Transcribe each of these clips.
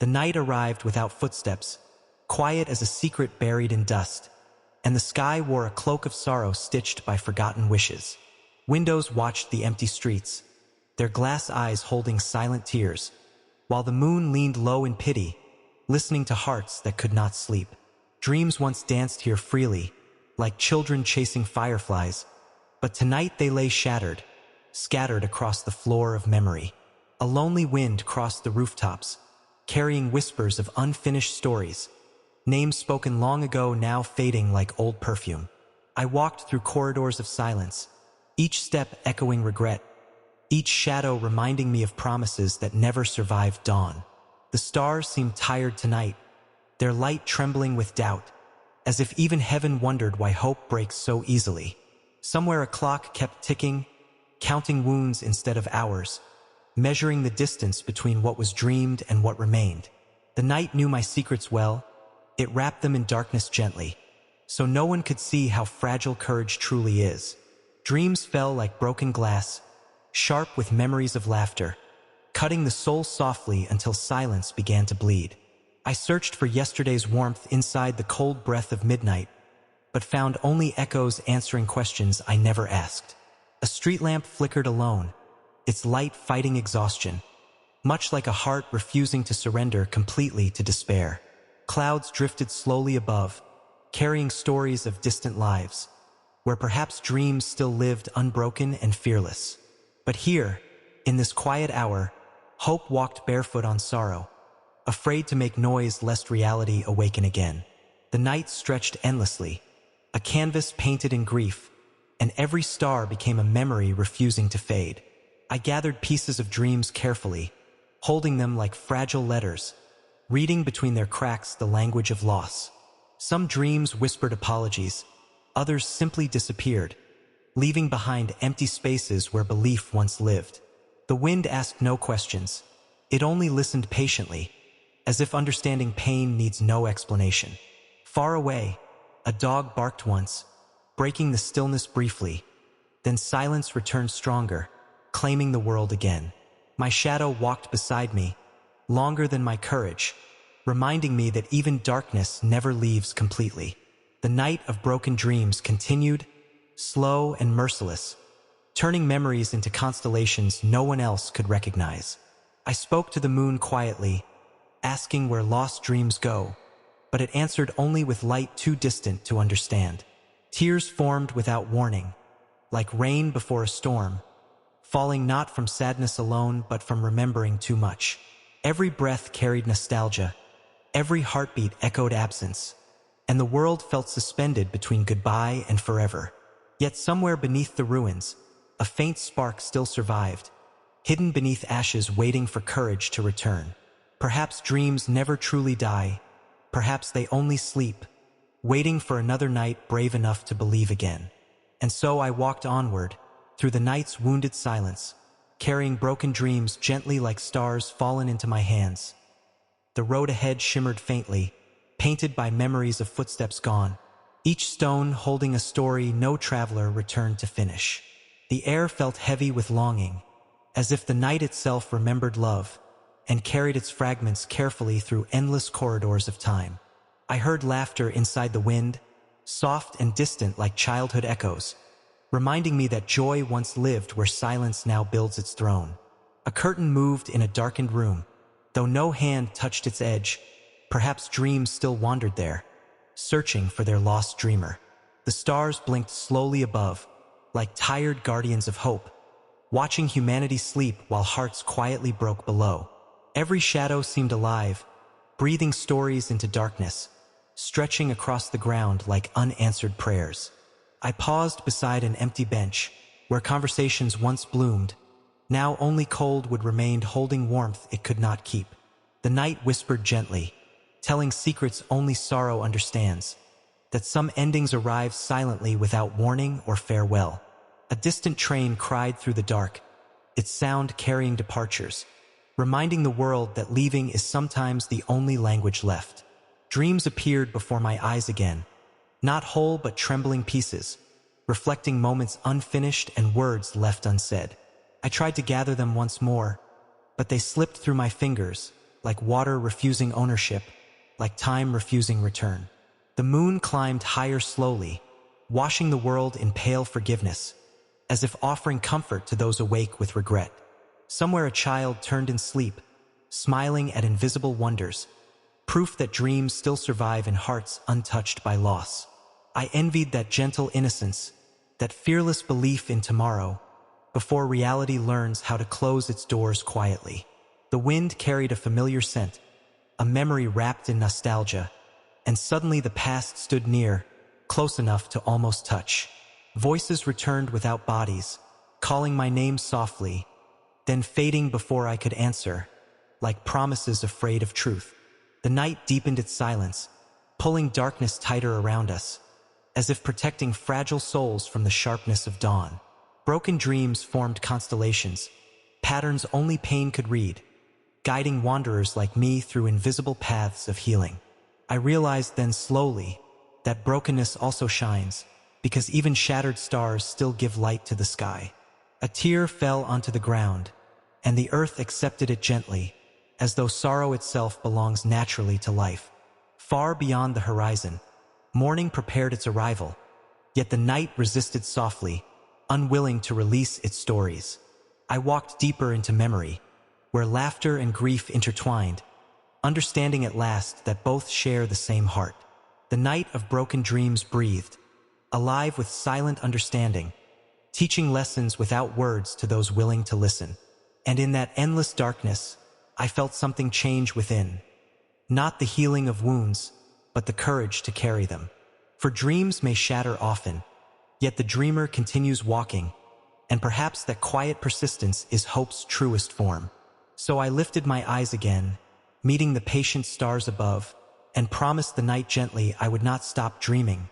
The night arrived without footsteps, quiet as a secret buried in dust, and the sky wore a cloak of sorrow stitched by forgotten wishes. Windows watched the empty streets, their glass eyes holding silent tears, while the moon leaned low in pity, listening to hearts that could not sleep. Dreams once danced here freely, like children chasing fireflies, but tonight they lay shattered, scattered across the floor of memory. A lonely wind crossed the rooftops, carrying whispers of unfinished stories, names spoken long ago now fading like old perfume. I walked through corridors of silence, each step echoing regret, each shadow reminding me of promises that never survived dawn. The stars seemed tired tonight, their light trembling with doubt, as if even heaven wondered why hope breaks so easily. Somewhere a clock kept ticking, counting wounds instead of hours, measuring the distance between what was dreamed and what remained. The night knew my secrets well. It wrapped them in darkness gently, so no one could see how fragile courage truly is. Dreams fell like broken glass, sharp with memories of laughter, cutting the soul softly until silence began to bleed. I searched for yesterday's warmth inside the cold breath of midnight, but found only echoes answering questions I never asked. A street lamp flickered alone, its light fighting exhaustion, much like a heart refusing to surrender completely to despair. Clouds drifted slowly above, carrying stories of distant lives, where perhaps dreams still lived unbroken and fearless. But here, in this quiet hour, hope walked barefoot on sorrow, afraid to make noise lest reality awaken again. The night stretched endlessly, a canvas painted in grief, and every star became a memory refusing to fade. I gathered pieces of dreams carefully, holding them like fragile letters, reading between their cracks the language of loss. Some dreams whispered apologies, others simply disappeared, leaving behind empty spaces where belief once lived. The wind asked no questions. It only listened patiently, as if understanding pain needs no explanation. Far away, a dog barked once, breaking the stillness briefly. Then silence returned stronger, claiming the world again. My shadow walked beside me, longer than my courage, reminding me that even darkness never leaves completely. The night of broken dreams continued, slow and merciless, turning memories into constellations no one else could recognize. I spoke to the moon quietly, asking where lost dreams go, but it answered only with light too distant to understand. Tears formed without warning, like rain before a storm, falling not from sadness alone but from remembering too much. Every breath carried nostalgia, every heartbeat echoed absence, and the world felt suspended between goodbye and forever. Yet somewhere beneath the ruins, a faint spark still survived, hidden beneath ashes waiting for courage to return. Perhaps dreams never truly die, perhaps they only sleep, waiting for another night brave enough to believe again. And so I walked onward, through the night's wounded silence, carrying broken dreams gently like stars fallen into my hands. The road ahead shimmered faintly, painted by memories of footsteps gone, each stone holding a story no traveler returned to finish. The air felt heavy with longing, as if the night itself remembered love, and carried its fragments carefully through endless corridors of time. I heard laughter inside the wind, soft and distant like childhood echoes, reminding me that joy once lived where silence now builds its throne. A curtain moved in a darkened room, though no hand touched its edge. Perhaps dreams still wandered there, searching for their lost dreamer. The stars blinked slowly above, like tired guardians of hope, watching humanity sleep while hearts quietly broke below. Every shadow seemed alive, breathing stories into darkness, stretching across the ground like unanswered prayers. I paused beside an empty bench, where conversations once bloomed. Now only cold would remain holding warmth it could not keep. The night whispered gently, telling secrets only sorrow understands, that some endings arrive silently without warning or farewell. A distant train cried through the dark, its sound carrying departures, reminding the world that leaving is sometimes the only language left. Dreams appeared before my eyes again, not whole but trembling pieces, reflecting moments unfinished and words left unsaid. I tried to gather them once more, but they slipped through my fingers, like water refusing ownership, like time refusing return. The moon climbed higher slowly, washing the world in pale forgiveness, as if offering comfort to those awake with regret. Somewhere a child turned in sleep, smiling at invisible wonders, proof that dreams still survive in hearts untouched by loss. I envied that gentle innocence, that fearless belief in tomorrow, before reality learns how to close its doors quietly. The wind carried a familiar scent, a memory wrapped in nostalgia, and suddenly the past stood near, close enough to almost touch. Voices returned without bodies, calling my name softly, then fading before I could answer, like promises afraid of truth. The night deepened its silence, pulling darkness tighter around us, as if protecting fragile souls from the sharpness of dawn. Broken dreams formed constellations, patterns only pain could read, guiding wanderers like me through invisible paths of healing. I realized then slowly that brokenness also shines, because even shattered stars still give light to the sky. A tear fell onto the ground, and the earth accepted it gently, as though sorrow itself belongs naturally to life. Far beyond the horizon, morning prepared its arrival, yet the night resisted softly, unwilling to release its stories. I walked deeper into memory, where laughter and grief intertwined, understanding at last that both share the same heart. The night of broken dreams breathed, alive with silent understanding, teaching lessons without words to those willing to listen. And in that endless darkness, I felt something change within. Not the healing of wounds, but the courage to carry them. For dreams may shatter often, yet the dreamer continues walking, and perhaps that quiet persistence is hope's truest form. So I lifted my eyes again, meeting the patient stars above, and promised the night gently I would not stop dreaming.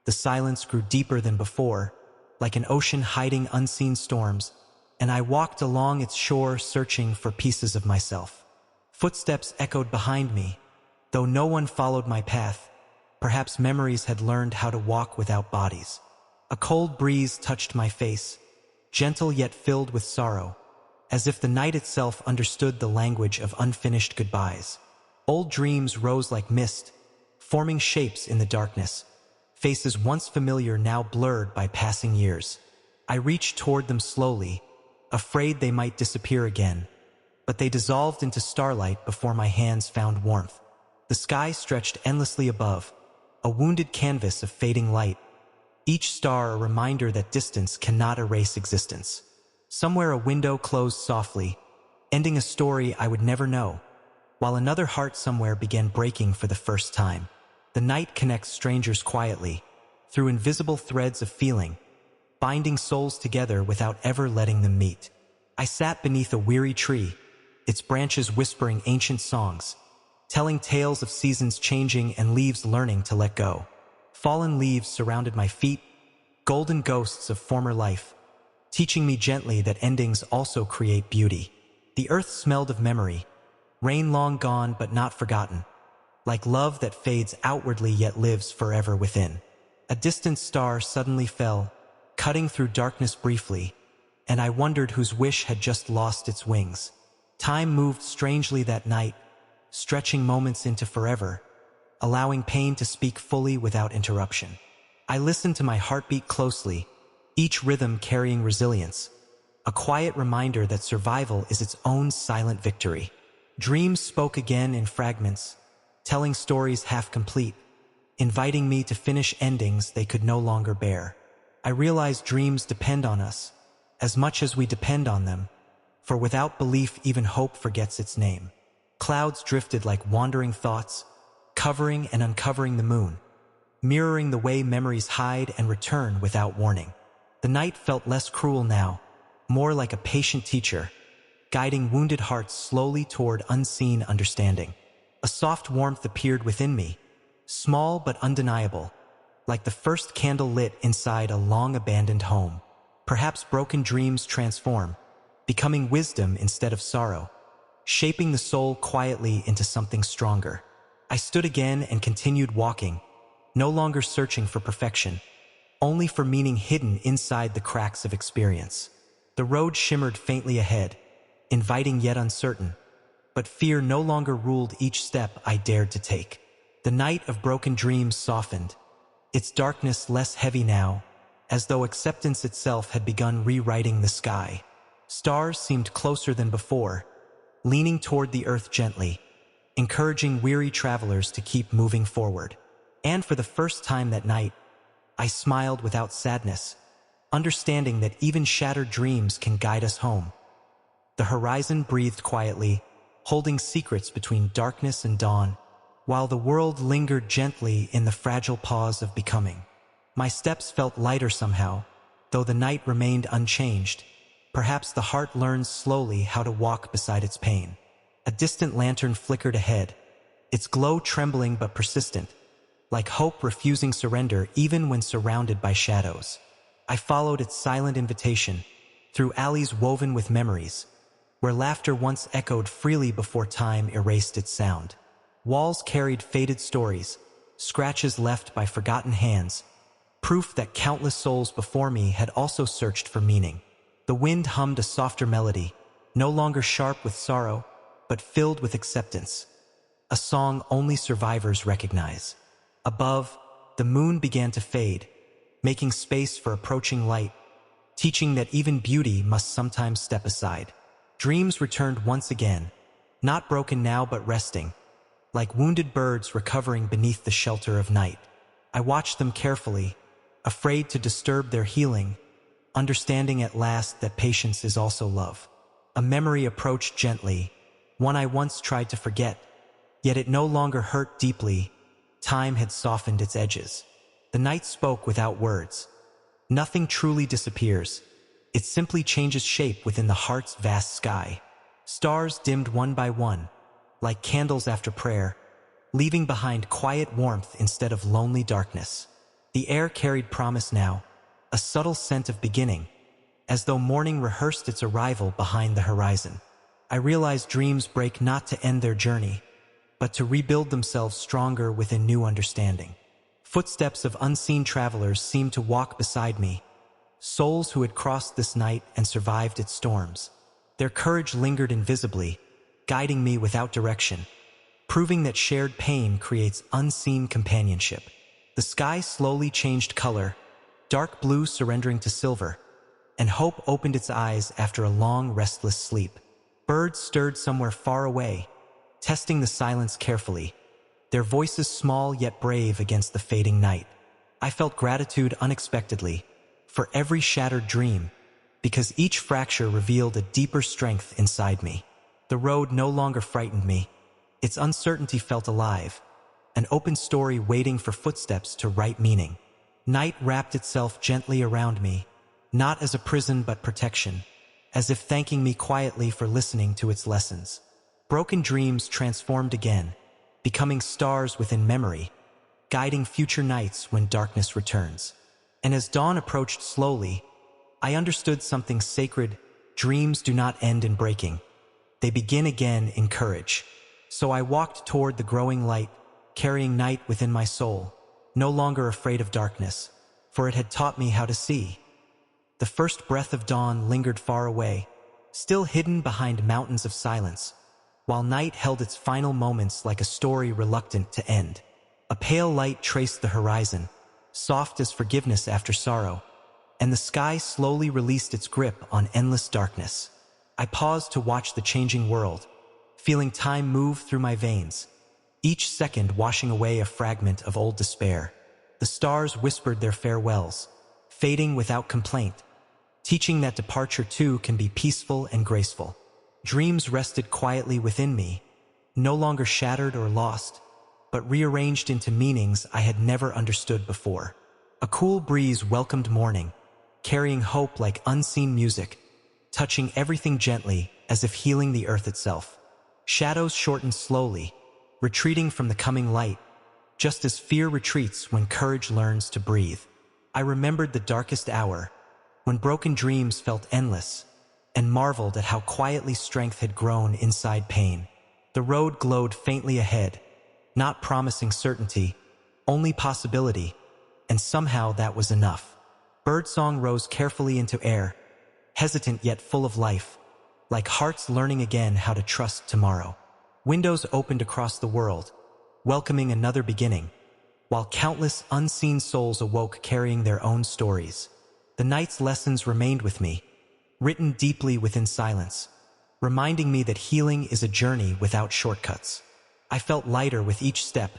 The silence grew deeper than before, like an ocean hiding unseen storms, and I walked along its shore searching for pieces of myself. Footsteps echoed behind me, though no one followed my path. Perhaps memories had learned how to walk without bodies. A cold breeze touched my face, gentle yet filled with sorrow, as if the night itself understood the language of unfinished goodbyes. Old dreams rose like mist, forming shapes in the darkness, faces once familiar now blurred by passing years. I reached toward them slowly, afraid they might disappear again, but they dissolved into starlight before my hands found warmth. The sky stretched endlessly above, a wounded canvas of fading light, each star a reminder that distance cannot erase existence. Somewhere a window closed softly, ending a story I would never know, while another heart somewhere began breaking for the first time. The night connects strangers quietly, through invisible threads of feeling, binding souls together without ever letting them meet. I sat beneath a weary tree, its branches whispering ancient songs, telling tales of seasons changing and leaves learning to let go. Fallen leaves surrounded my feet, golden ghosts of former life, teaching me gently that endings also create beauty. The earth smelled of memory, rain long gone but not forgotten, like love that fades outwardly yet lives forever within. A distant star suddenly fell, cutting through darkness briefly, and I wondered whose wish had just lost its wings. Time moved strangely that night, stretching moments into forever, allowing pain to speak fully without interruption. I listened to my heartbeat closely, each rhythm carrying resilience, a quiet reminder that survival is its own silent victory. Dreams spoke again in fragments, telling stories half complete, inviting me to finish endings they could no longer bear. I realized dreams depend on us, as much as we depend on them, for without belief even hope forgets its name. Clouds drifted like wandering thoughts, covering and uncovering the moon, mirroring the way memories hide and return without warning. The night felt less cruel now, more like a patient teacher, guiding wounded hearts slowly toward unseen understanding. A soft warmth appeared within me, small but undeniable, like the first candle lit inside a long-abandoned home. Perhaps broken dreams transform, becoming wisdom instead of sorrow, shaping the soul quietly into something stronger. I stood again and continued walking, no longer searching for perfection, only for meaning hidden inside the cracks of experience. The road shimmered faintly ahead, inviting yet uncertain, but fear no longer ruled each step I dared to take. The night of broken dreams softened, its darkness less heavy now, as though acceptance itself had begun rewriting the sky. Stars seemed closer than before, leaning toward the earth gently, encouraging weary travelers to keep moving forward. And for the first time that night, I smiled without sadness, understanding that even shattered dreams can guide us home. The horizon breathed quietly, holding secrets between darkness and dawn, while the world lingered gently in the fragile pause of becoming. My steps felt lighter somehow, though the night remained unchanged. Perhaps the heart learns slowly how to walk beside its pain. A distant lantern flickered ahead, its glow trembling but persistent, like hope refusing surrender even when surrounded by shadows. I followed its silent invitation, through alleys woven with memories, where laughter once echoed freely before time erased its sound. Walls carried faded stories, scratches left by forgotten hands, proof that countless souls before me had also searched for meaning. The wind hummed a softer melody, no longer sharp with sorrow, but filled with acceptance, a song only survivors recognize. Above, the moon began to fade, making space for approaching light, teaching that even beauty must sometimes step aside. Dreams returned once again, not broken now but resting, like wounded birds recovering beneath the shelter of night. I watched them carefully, afraid to disturb their healing, understanding at last that patience is also love. A memory approached gently, one I once tried to forget, yet it no longer hurt deeply. Time had softened its edges. The night spoke without words. Nothing truly disappears. It simply changes shape within the heart's vast sky. Stars dimmed one by one, like candles after prayer, leaving behind quiet warmth instead of lonely darkness. The air carried promise now, a subtle scent of beginning, as though morning rehearsed its arrival behind the horizon. I realized dreams break not to end their journey, but to rebuild themselves stronger with a new understanding. Footsteps of unseen travelers seemed to walk beside me, souls who had crossed this night and survived its storms. Their courage lingered invisibly, guiding me without direction, proving that shared pain creates unseen companionship. The sky slowly changed color, dark blue surrendering to silver, and hope opened its eyes after a long, restless sleep. Birds stirred somewhere far away, testing the silence carefully, their voices small yet brave against the fading night. I felt gratitude unexpectedly, for every shattered dream, because each fracture revealed a deeper strength inside me. The road no longer frightened me. Its uncertainty felt alive, an open story waiting for footsteps to write meaning. Night wrapped itself gently around me, not as a prison but protection, as if thanking me quietly for listening to its lessons. Broken dreams transformed again, becoming stars within memory, guiding future nights when darkness returns. And as dawn approached slowly, I understood something sacred. Dreams do not end in breaking. They begin again in courage. So I walked toward the growing light, carrying night within my soul, no longer afraid of darkness, for it had taught me how to see. The first breath of dawn lingered far away, still hidden behind mountains of silence, while night held its final moments like a story reluctant to end. A pale light traced the horizon, soft as forgiveness after sorrow, and the sky slowly released its grip on endless darkness. I paused to watch the changing world, feeling time move through my veins, each second washing away a fragment of old despair. The stars whispered their farewells, fading without complaint, teaching that departure too can be peaceful and graceful. Dreams rested quietly within me, no longer shattered or lost, but rearranged into meanings I had never understood before. A cool breeze welcomed morning, carrying hope like unseen music, touching everything gently as if healing the earth itself. Shadows shortened slowly, retreating from the coming light, just as fear retreats when courage learns to breathe. I remembered the darkest hour, when broken dreams felt endless, and marveled at how quietly strength had grown inside pain. The road glowed faintly ahead, not promising certainty, only possibility, and somehow that was enough. Birdsong rose carefully into air, hesitant yet full of life, like hearts learning again how to trust tomorrow. Windows opened across the world, welcoming another beginning, while countless unseen souls awoke carrying their own stories. The night's lessons remained with me, written deeply within silence, reminding me that healing is a journey without shortcuts. I felt lighter with each step,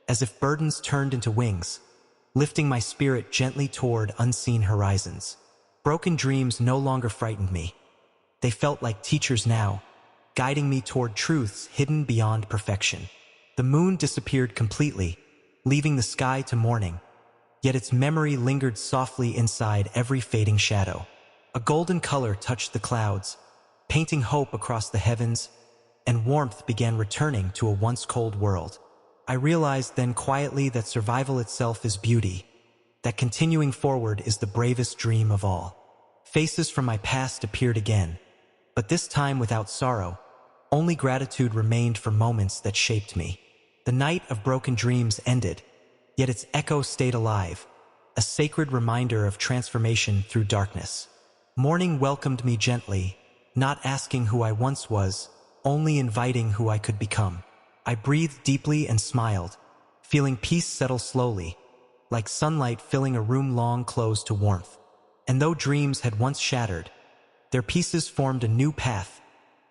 as if burdens turned into wings, lifting my spirit gently toward unseen horizons. Broken dreams no longer frightened me. They felt like teachers now, guiding me toward truths hidden beyond perfection. The moon disappeared completely, leaving the sky to morning, yet its memory lingered softly inside every fading shadow. A golden color touched the clouds, painting hope across the heavens, and warmth began returning to a once cold world. I realized then quietly that survival itself is beauty, that continuing forward is the bravest dream of all. Faces from my past appeared again, but this time without sorrow. Only gratitude remained for moments that shaped me. The night of broken dreams ended, yet its echo stayed alive, a sacred reminder of transformation through darkness. Morning welcomed me gently, not asking who I once was, only inviting who I could become. I breathed deeply and smiled, feeling peace settle slowly, like sunlight filling a room long closed to warmth. And though dreams had once shattered, their pieces formed a new path,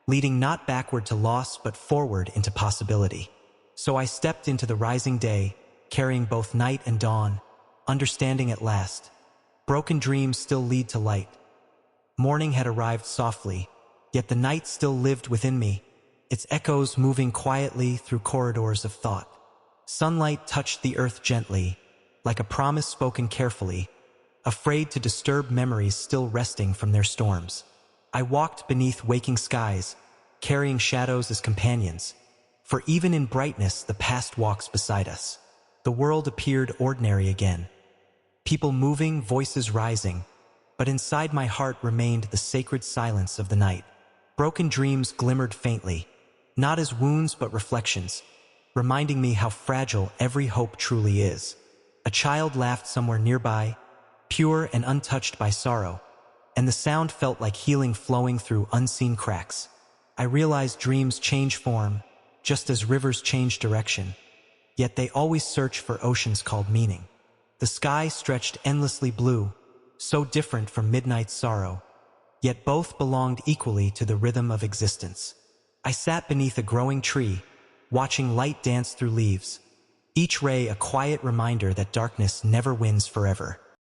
leading not backward to loss but forward into possibility. So I stepped into the rising day, carrying both night and dawn, understanding at last, broken dreams still lead to light. Morning had arrived softly, yet the night still lived within me, its echoes moving quietly through corridors of thought. Sunlight touched the earth gently, like a promise spoken carefully, afraid to disturb memories still resting from their storms. I walked beneath waking skies, carrying shadows as companions, for even in brightness the past walks beside us. The world appeared ordinary again. People moving, voices rising, but inside my heart remained the sacred silence of the night. Broken dreams glimmered faintly, not as wounds but reflections, reminding me how fragile every hope truly is. A child laughed somewhere nearby, pure and untouched by sorrow, and the sound felt like healing flowing through unseen cracks. I realized dreams change form, just as rivers change direction, yet they always search for oceans called meaning. The sky stretched endlessly blue, so different from midnight's sorrow, yet both belonged equally to the rhythm of existence. I sat beneath a growing tree, watching light dance through leaves, each ray a quiet reminder that darkness never wins forever.